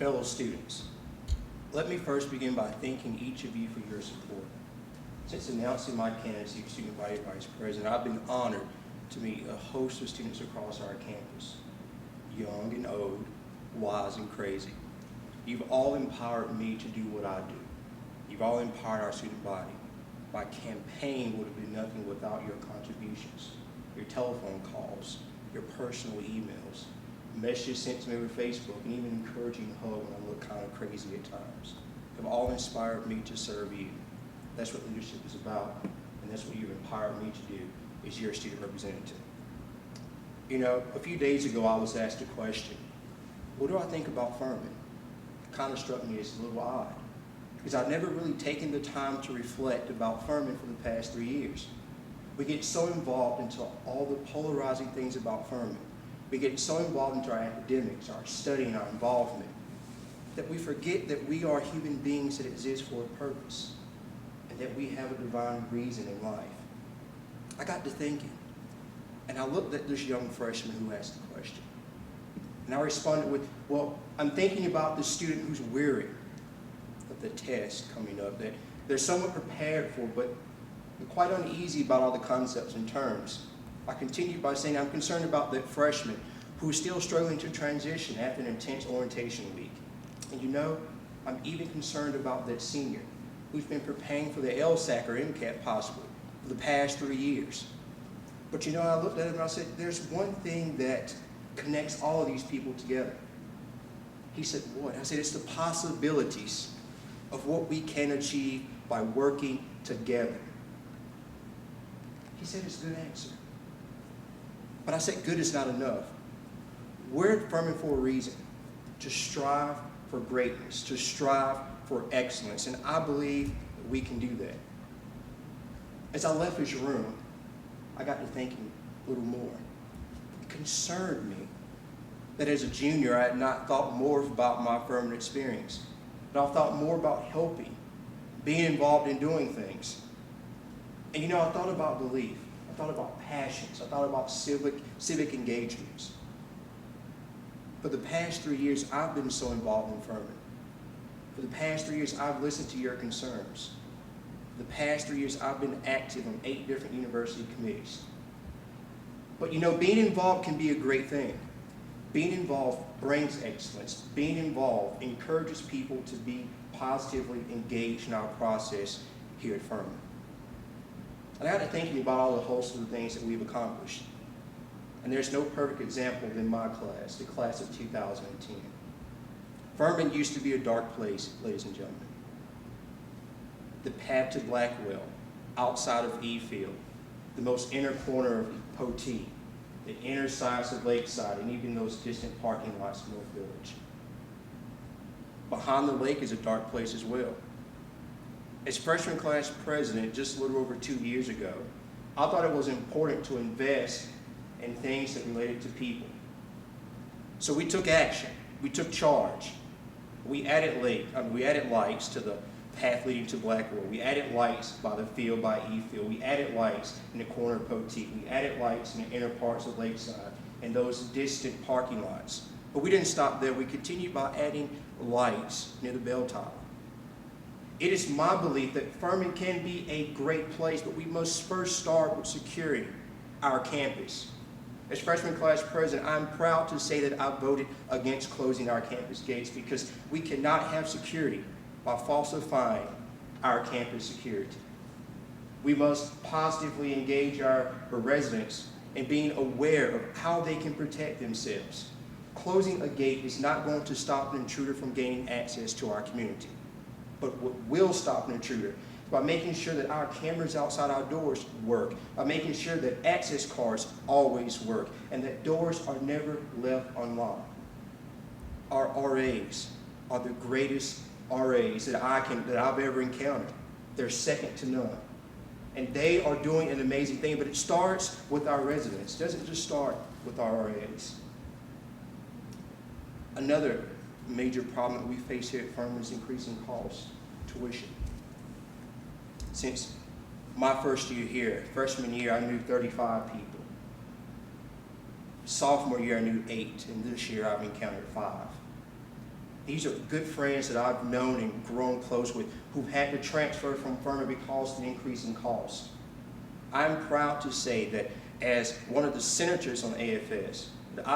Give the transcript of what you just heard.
Fellow students, let me first begin by thanking each of you for your support. Since announcing my candidacy for Student Body Vice President, I've been honored to meet a host of students across our campus, young and old, wise and crazy. You've all empowered me to do what I do. You've all empowered our student body. My campaign would have been nothing without your contributions, your telephone calls, your personal emails, messages sent to me over Facebook, and even encouraging hug when I look kind of crazy at times, have all inspired me to serve you. That's what leadership is about, and that's what you've empowered me to do, is your student representative. You know, a few days ago I was asked a question, what do I think about Furman? It kind of struck me as a little odd, because I've never really taken the time to reflect about Furman for the past 3 years. We get so involved into all the polarizing things about Furman. We get so involved into our academics, our studying, our involvement, that we forget that we are human beings that exist for a purpose, and that we have a divine reason in life. I got to thinking, and I looked at this young freshman who asked the question. And I responded with, well, I'm thinking about the student who's weary of the test coming up, that they're somewhat prepared for, but quite uneasy about all the concepts and terms. I continued by saying I'm concerned about that freshman who's still struggling to transition after an intense orientation week. And you know, I'm even concerned about that senior who's been preparing for the LSAC or MCAT possibly for the past 3 years. But you know, I looked at him and I said, there's one thing that connects all of these people together. He said, what? I said, it's the possibilities of what we can achieve by working together. He said, it's a good answer. But I said, good is not enough. We're at Furman for a reason, to strive for greatness, to strive for excellence, and I believe that we can do that. As I left this room, I got to thinking a little more. It concerned me that as a junior, I had not thought more about my Furman experience, but I thought more about helping, being involved in doing things. And you know, I thought about belief. I thought about passions. I thought about civic engagements. For the past 3 years, I've been so involved in Furman. For the past 3 years, I've listened to your concerns. For the past 3 years, I've been active on 8 different university committees. But you know, being involved can be a great thing. Being involved brings excellence. Being involved encourages people to be positively engaged in our process here at Furman. And I got to thinking about all the host of the things that we've accomplished. And there's no perfect example than my class, the class of 2010. Furman used to be a dark place, ladies and gentlemen. The path to Blackwell, outside of E-Field, the most inner corner of Potee, the inner sides of Lakeside, and even those distant parking lots of North Village. Behind the lake is a dark place as well. As freshman class president just a little over 2 years ago, I thought it was important to invest in things that related to people. So we took action, we took charge. We added lights to the path leading to Blackwell. We added lights by the field, by E-Field. We added lights in the corner of Potee. We added lights in the inner parts of Lakeside and those distant parking lots. But we didn't stop there. We continued by adding lights near the bell tower. It is my belief that Furman can be a great place, but we must first start with securing our campus. As freshman class president, I'm proud to say that I voted against closing our campus gates because we cannot have security by falsifying our campus security. We must positively engage our residents in being aware of how they can protect themselves. Closing a gate is not going to stop an intruder from gaining access to our community. But what will stop an intruder is by making sure that our cameras outside our doors work, by making sure that access cards always work, and that doors are never left unlocked. Our RAs are the greatest RAs that I've ever encountered. They're second to none. And they are doing an amazing thing, but it starts with our residents. It doesn't just start with our RAs. Another major problem that we face here at Furman is increasing costs, tuition. Since my first year here, freshman year, I knew 35 people. Sophomore year, I knew 8, and this year I've encountered 5. These are good friends that I've known and grown close with who've had to transfer from Furman because of the increase in cost. I'm proud to say that as one of the senators on AFS,